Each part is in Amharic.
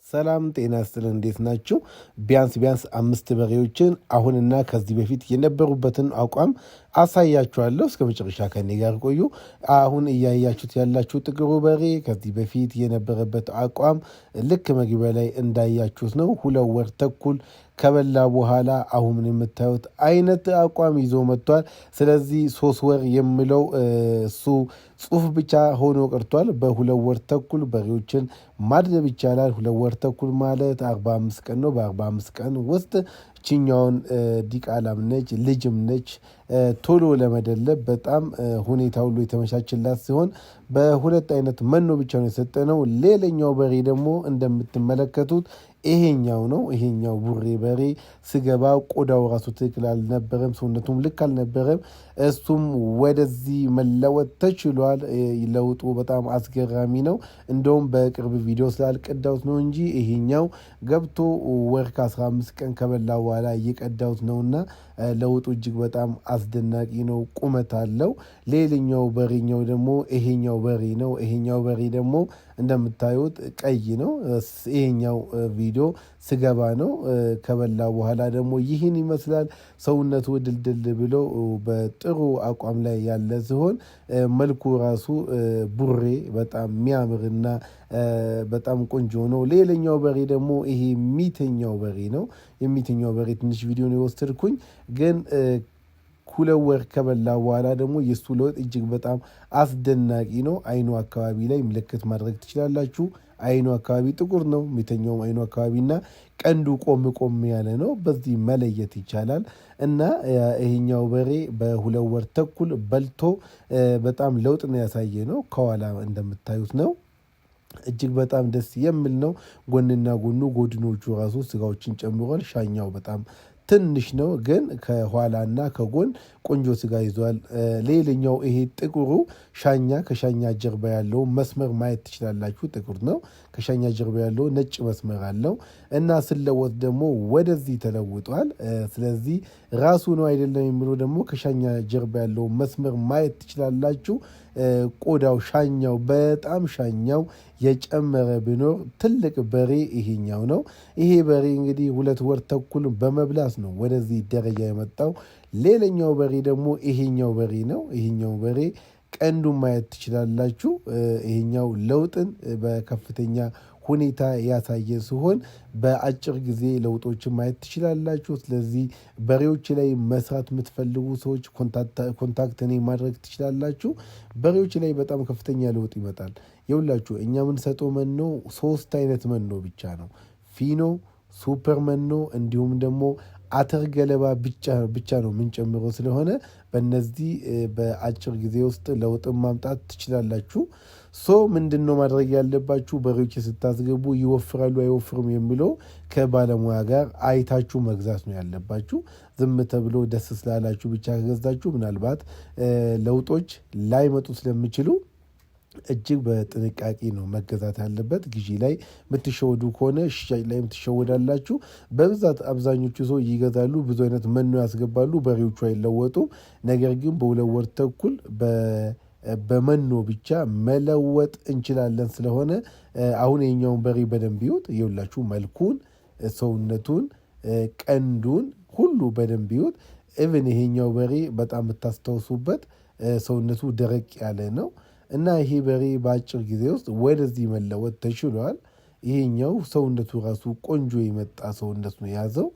ሰላም ጤና ይስጥልን እንዴት ናችሁ? ቢያንስ 5 በሬዎችን አሁንና ከዚህ በፊት የነበሩበትን አቋም አሳያችኋለሁ። እስከ መጨረሻ ከኔ ጋር ቆዩ። አሁን እያያችሁት ያላችሁ ጥቁሩ በሬ ከዚህ በፊት የነበረበት አቋም ልክ መግቢያ ላይ እንዳያችሁት ነው። 2 ወር ተኩል ከበላ በኋላ አሁን የምታዩት አይነት አቋም ይዞ መጥቷል። ስለዚህ 3 ወር የሚለው እሱ ጽሁፍ ብቻ ሆኖ ቀርቷል። በ2 ወር ተኩል በሬዎችን ማድለብ ይቻላል። 2 ወር ተኩል ማለት 45 ቀን ነው። በ45 ቀን ውስጥ ችኛውን ዲቃላም ነች ልጅም ነች ቶሎ ለመደለብ በጣም ሁኔታ ሁሉ የተመቻችላት ሲሆን በሁለት አይነት መኖ ብቻ ነው የሰጠነው። ሌላኛው በሬ ደግሞ እንደምትመለከቱት ይሄኛው ነው። ይሄኛው ቡሬ በሬ ስገባ ቆዳው ራሱ ትክክል አልነበረም፣ ሰውነቱም ልክ አልነበረም። እሱም ወደዚህ መለወጥ ተችሏል። ለውጡ በጣም አስገራሚ ነው። እንደውም በቅርብ ቪዲዮ ስላልቀዳሁት ነው እንጂ ይሄኛው ገብቶ ወር ከ15 ቀን ከበላ በኋላ እየቀዳሁት ነውና ለውጡ እጅግ በጣም አስደናቂ ነው። ቁመት አለው። ሌላኛው በሬኛው ደግሞ ይሄኛው በሬ ነው። ይሄኛው በሬ ደግሞ እንደምታዩት ቀይ ነው። ይሄኛው ቪዲዮ ስገባ ነው። ከበላ በኋላ ደግሞ ይህን ይመስላል። ሰውነቱ ድልድል ብሎ በጥሩ አቋም ላይ ያለ ሲሆን መልኩ ራሱ ቡሬ በጣም የሚያምርና በጣም ቆንጆ ነው። ሌላኛው በሬ ደግሞ ይሄ ሚተኛው በሬ ነው። የሚተኛው በሬ ትንሽ ቪዲዮ ነው የወሰድኩኝ ግን 2 ወር ከበላ በኋላ ደግሞ የሱ ለውጥ እጅግ በጣም አስደናቂ ነው። አይኑ አካባቢ ላይ ምልክት ማድረግ ትችላላችሁ። አይኑ አካባቢ ጥቁር ነው። የሚተኛውም አይኑ አካባቢና ቀንዱ ቆም ያለ ነው። በዚህ መለየት ይቻላል። እና ይሄኛው በሬ በ2 ወር ተኩል በልቶ በጣም ለውጥ ነው ያሳየ ነው። ከኋላ እንደምታዩት ነው። እጅግ በጣም ደስ የሚል ነው። ጎንና ጎኑ ጎድኖቹ ራሱ ስጋዎችን ጨምሯል። ሻኛው በጣም ትንሽ ነው ግን ከኋላና ከጎን ቆንጆ ስጋ ይዟል። ሌላኛው ይሄ ጥቁሩ ሻኛ ከሻኛ ጀርባ ያለው መስመር ማየት ትችላላችሁ። ጥቁር ነው። ከሻኛ ጀርባ ያለው ነጭ መስመር አለው እና ስለወጥ ደግሞ ወደዚህ ተለውጧል። ስለዚህ ራሱ ነው አይደለም የሚለው ደግሞ ከሻኛ ጀርባ ያለው መስመር ማየት ትችላላችሁ። ቆዳው ሻኛው በጣም ሻኛው የጨመረ ቢኖር ትልቅ በሬ ይሄኛው ነው። ይሄ በሬ እንግዲህ 2 ወር ተኩል በመብላት ነው ወደዚህ ደረጃ የመጣው። ሌላኛው በሬ ደግሞ ይሄኛው በሬ ነው። ይሄኛው በሬ ቀንዱን ማየት ትችላላችሁ። ይሄኛው ለውጥን በከፍተኛ ሁኔታ ያሳየ ሲሆን በአጭር ጊዜ ለውጦችን ማየት ትችላላችሁ። ስለዚህ በሬዎች ላይ መስራት የምትፈልጉ ሰዎች ኮንታክት እኔ ማድረግ ትችላላችሁ። በሬዎች ላይ በጣም ከፍተኛ ለውጥ ይመጣል። የሁላችሁ እኛ የምንሰጠው መኖ 3 አይነት መኖ ብቻ ነው። ፊኖ፣ ሱፐር መኖ እንዲሁም ደግሞ አተር ገለባ ብቻ ነው የምንጨምረው። ስለሆነ በእነዚህ በአጭር ጊዜ ውስጥ ለውጥን ማምጣት ትችላላችሁ። ምንድን ነው ማድረግ ያለባችሁ? በሬዎች ስታስገቡ ይወፍራሉ አይወፍሩም የሚለው ከባለሙያ ጋር አይታችሁ መግዛት ነው ያለባችሁ። ዝም ተብሎ ደስ ስላላችሁ ብቻ ከገዛችሁ ምናልባት ለውጦች ላይመጡ ስለሚችሉ እጅግ በጥንቃቄ ነው መገዛት ያለበት። ግዢ ላይ የምትሸወዱ ከሆነ ሽያጭ ላይ የምትሸወዳላችሁ። በብዛት አብዛኞቹ ሰው ይገዛሉ፣ ብዙ አይነት መኖ ያስገባሉ፣ በሬዎቹ አይለወጡም። ነገር ግን በ2 ወር ተኩል በመኖ ብቻ መለወጥ እንችላለን። ስለሆነ አሁን የኛውን በሬ በደንብ ይዩት። ይኸውላችሁ መልኩን፣ ሰውነቱን፣ ቀንዱን ሁሉ በደንብ ይዩት። ኢቭን ይሄኛው በሬ በጣም የምታስታውሱበት ሰውነቱ ደረቅ ያለ ነው እና ይሄ በሬ በአጭር ጊዜ ውስጥ ወደዚህ መለወጥ ተችሏል። ይሄኛው ሰውነቱ ራሱ ቆንጆ የመጣ ሰውነት ነው የያዘው።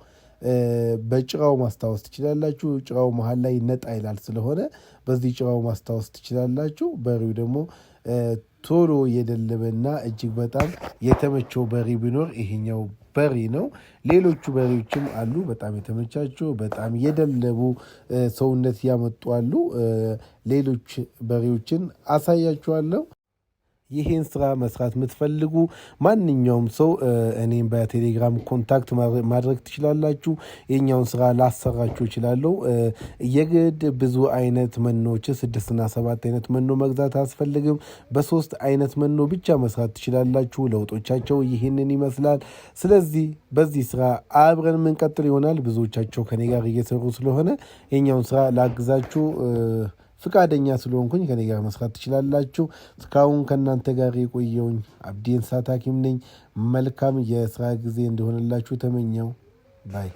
በጭራው ማስታወስ ትችላላችሁ። ጭራው መሀል ላይ ነጣ ይላል። ስለሆነ በዚህ ጭራው ማስታወስ ትችላላችሁ። በሬው ደግሞ ቶሎ የደለበና እጅግ በጣም የተመቸው በሬ ቢኖር ይሄኛው በሬ ነው። ሌሎቹ በሬዎችም አሉ በጣም የተመቻቸው በጣም የደለቡ ሰውነት ያመጡ አሉ። ሌሎች በሬዎችን አሳያችኋለሁ። ይህን ስራ መስራት የምትፈልጉ ማንኛውም ሰው እኔም በቴሌግራም ኮንታክት ማድረግ ትችላላችሁ። የኛውን ስራ ላሰራችሁ ይችላለሁ። የግድ ብዙ አይነት መኖችን 6 እና 7 አይነት መኖ መግዛት አያስፈልግም። በ3 አይነት መኖ ብቻ መስራት ትችላላችሁ። ለውጦቻቸው ይህንን ይመስላል። ስለዚህ በዚህ ስራ አብረን የምንቀጥል ይሆናል። ብዙዎቻቸው ከኔ ጋር እየሰሩ ስለሆነ የኛውን ስራ ላግዛችሁ ፍቃደኛ ስለሆንኩኝ ከኔ ጋር መስራት ትችላላችሁ። እስካሁን ከእናንተ ጋር የቆየውኝ አብዲ እንስሳት ሐኪም ነኝ። መልካም የስራ ጊዜ እንደሆነላችሁ ተመኘው። ባይ